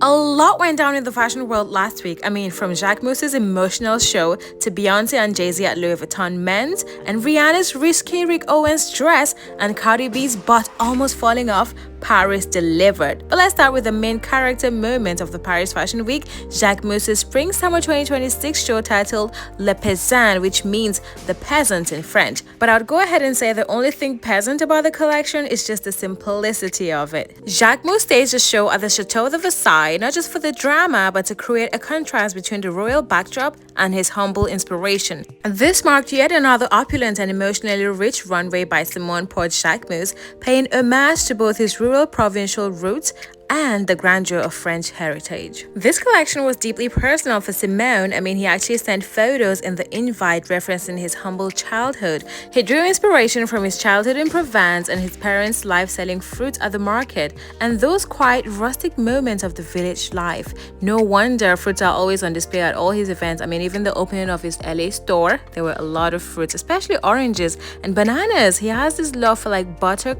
A lot went down in the fashion world last week. I mean, from Jacquemus's emotional show to Beyonce and Jay-Z at Louis Vuitton men's, and Rihanna's risky Rick Owens dress, and CardiB's butt almost falling off. Paris delivered. But let's start with the main character moment of the Paris Fashion Week, Jacquemus's Spring-Summer 2026 show titled Le Paysan, which means the peasant in French. But I would go ahead and say the only thing peasant about the collection is just the simplicity of it. Jacquemus staged the show at the Chateau de Versailles, not just for the drama, but to create a contrast between the royal backdrop and his humble inspiration. And this marked yet another opulent and emotionally rich runway by Simone Port Jacquemus, paying homage to both his rural provincial roots and the grandeur of French heritage. This collection was deeply personal for Simone. I mean, he actually sent photos in the invite referencing his humble childhood. He drew inspiration from his childhood in Provence and his parents' life selling fruit at the market, and those quiet, rustic moments of the village life. No wonder fruits are always on display at all his events. I mean, even the opening of his LA store, there were a lot of fruits, especially oranges and bananas. He has this love for like butter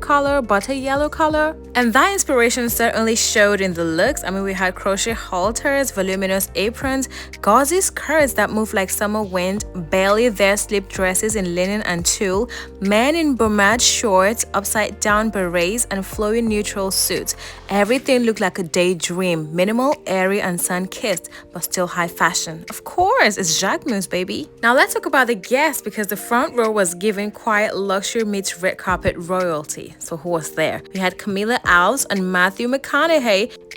yellow color, and that inspiration certainly showed in the looks. I mean, we had crochet halters, voluminous aprons, gauzy skirts that move like summer wind, barely there slip dresses in linen and tulle, men in bromade shorts, upside down berets, and flowing neutral suits. Everything looked like a daydream, minimal, airy, and sun-kissed, but still high fashion. Of course, it's Jacquemus, baby. Now let's talk about the guests, because the front row was given quiet luxury meets red carpet royalty. So who was there? We had Camilla Alves and Matthew McConaughey,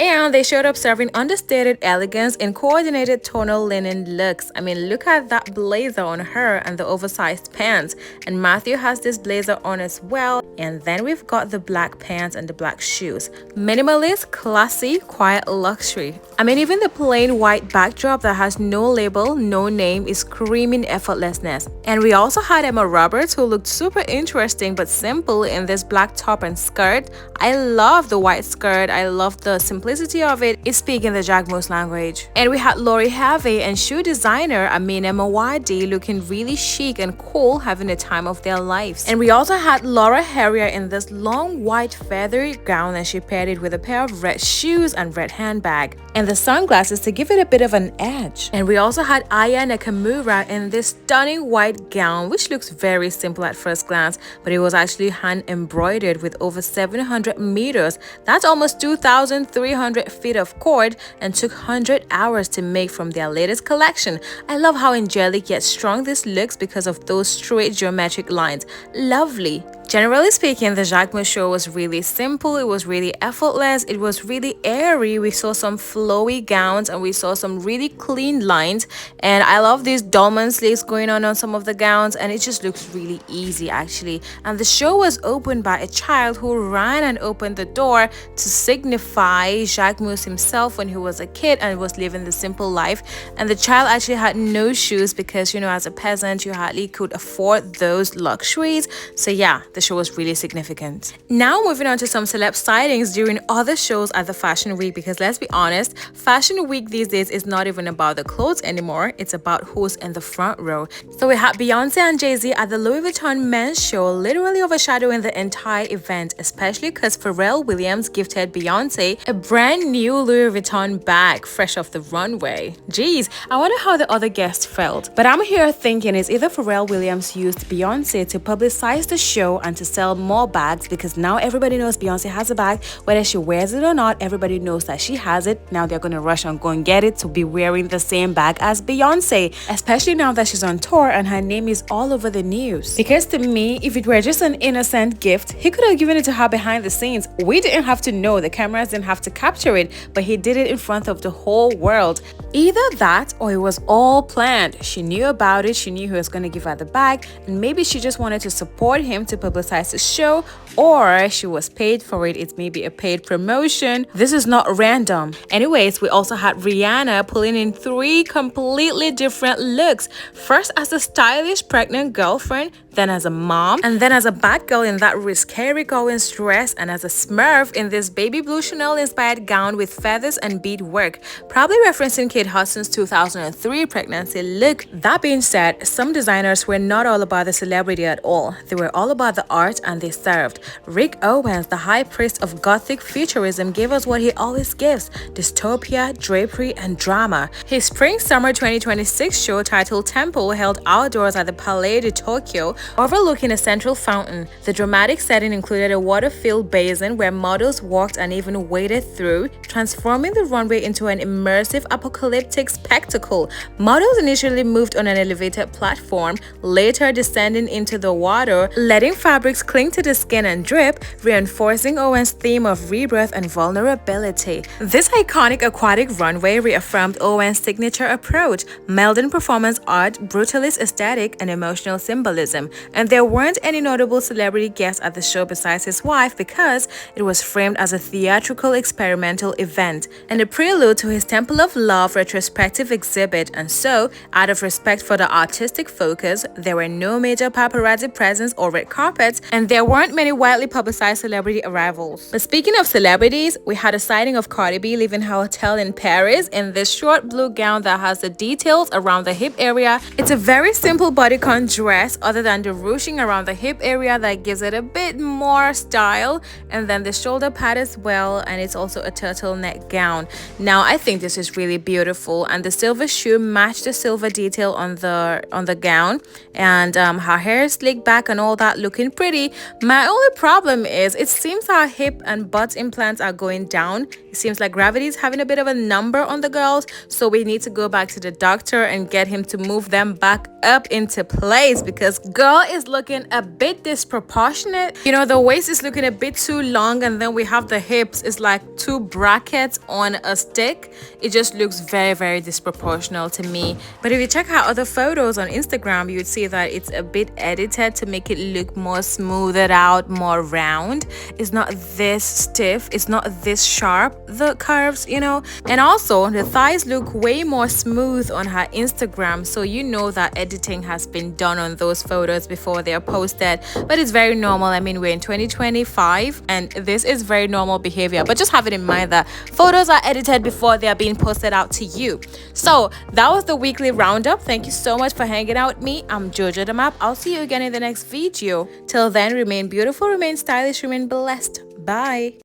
and they showed up serving understated elegance in coordinated tonal linen looks. I mean, look at that blazer on her and the oversized pants, and Matthew has this blazer on as well, and then we've got the black pants and the black shoes. Minimalist, classy, quiet luxury. I mean, even the plain white backdrop that has no label, no name is screaming effortlessness. And we also had Emma Roberts, who looked super interesting but simple in this black top and skirt. I love the white skirt. I love the simplicity of it. It's speaking the Jacquemus language. And we had Lori Harvey and shoe designer Amina Mawadi looking really chic and cool, having the time of their lives. And we also had Laura Harrier in this long white feathery gown, and she paired it with a pair of red shoes and red handbag and the sunglasses to give it a bit of an edge. And we also had Aya Nakamura in this stunning white gown, which looks very simple at first glance, but it was actually hand embroidered with over 700 meters. That's almost 2,300 feet of cord, and took 100 hours to make from their latest collection. I love how angelic yet strong this looks because of those straight geometric lines. Lovely. Generally speaking, the Jacquemus show was really simple, it was really effortless, it was really airy. We saw some flowy gowns and we saw some really clean lines, and I love these dolman sleeves going on some of the gowns, and it just looks really easy actually. And the show was opened by a child who ran and opened the door to signify Jacquemus himself when he was a kid and was living the simple life. And the child actually had no shoes because, you know, as a peasant you hardly could afford those luxuries. So yeah, the show was really significant. Now moving on to some celeb sightings during other shows at the Fashion Week, because let's be honest, Fashion Week these days is not even about the clothes anymore, it's about who's in the front row. So we had Beyonce and Jay-Z at the Louis Vuitton men's show, literally overshadowing the entire event, especially because Pharrell Williams gifted Beyonce a brand new Louis Vuitton bag fresh off the runway. Geez, I wonder how the other guests felt. But I'm here thinking it's either Pharrell Williams used Beyonce to publicize the show and to sell more bags, because now everybody knows Beyonce has a bag. Whether she wears it or not, everybody knows that she has it. Now they're gonna rush and go and get it to be wearing the same bag as Beyonce, especially now that she's on tour and her name is all over the news. Because to me, if it were just an innocent gift, he could have given it to her behind the scenes. We didn't have to know, the cameras didn't have to capture it, but he did it in front of the whole world. Either that or it was all planned. She knew about it, she knew he was going to give her the bag, and maybe she just wanted to support him to publicize the show, or she was paid for it. It's maybe a paid promotion. This is not random. Anyways, we also had Rihanna pulling in 3 completely different looks. First as a stylish pregnant girlfriend, then as a mom, and then as a bad girl in that risque Rick Owens dress, and as a Smurf in this baby blue Chanel inspired gown with feathers and bead work, probably referencing Kate Hudson's 2003 pregnancy look. That being said, some designers were not all about the celebrity at all. They were all about the art, and they served. Rick Owens, the high priest of gothic futurism, gave us what he always gives: dystopia, drapery, and drama. His spring-summer 2026 show titled Temple, held outdoors at the Palais de Tokyo, overlooking a central fountain. The dramatic setting included a water-filled basin where models walked and even waded through, transforming the runway into an immersive apocalyptic spectacle. Models initially moved on an elevated platform, later descending into the water, letting fabrics cling to the skin and drip, reinforcing Owens' theme of rebirth and vulnerability. This iconic aquatic runway reaffirmed Owens' signature approach, melding performance art, brutalist aesthetic, and emotional symbolism. And there weren't any notable celebrity guests at the show besides his wife, because it was framed as a theatrical experimental event and a prelude to his Temple of Love retrospective exhibit. And so, out of respect for the artistic focus, there were no major paparazzi presence or red carpets, and there weren't many widely publicized celebrity arrivals. But speaking of celebrities, we had a sighting of CardiB leaving her hotel in Paris in this short blue gown that has the details around the hip area. It's a very simple bodycon dress other than the ruching around the hip area that gives it a bit more style, and then the shoulder pad as well, and it's also a turtleneck gown. Now I think this is really beautiful, and the silver shoe matched the silver detail on the gown, and her hair is slicked back and all that, looking pretty. My only problem is it seems our hip and butt implants are going down. It seems like gravity is having a bit of a number on the girls, so we need to go back to the doctor and get him to move them back up into place, because girl is looking a bit disproportionate. You know, the waist is looking a bit too long, and then we have the hips, it's like two brackets on a stick. It just looks very, very disproportional to me. But if you check out other photos on Instagram, you would see that it's a bit edited to make it look more smoothed out, more round. It's not this stiff, it's not this sharp, the curves, you know. And also the thighs look way more smooth on her Instagram, so you know that editing has been done on those photos before they're posted. But it's very normal. I mean, we're in 2025 and this is very normal behavior, but just have it in mind that photos are edited before they are being posted out to you. So that was the weekly roundup. Thank you so much for hanging out with me. I'm Jojo the Map. I'll see you again in the next video. Till then, remain beautiful, remain stylish, remain blessed. Bye.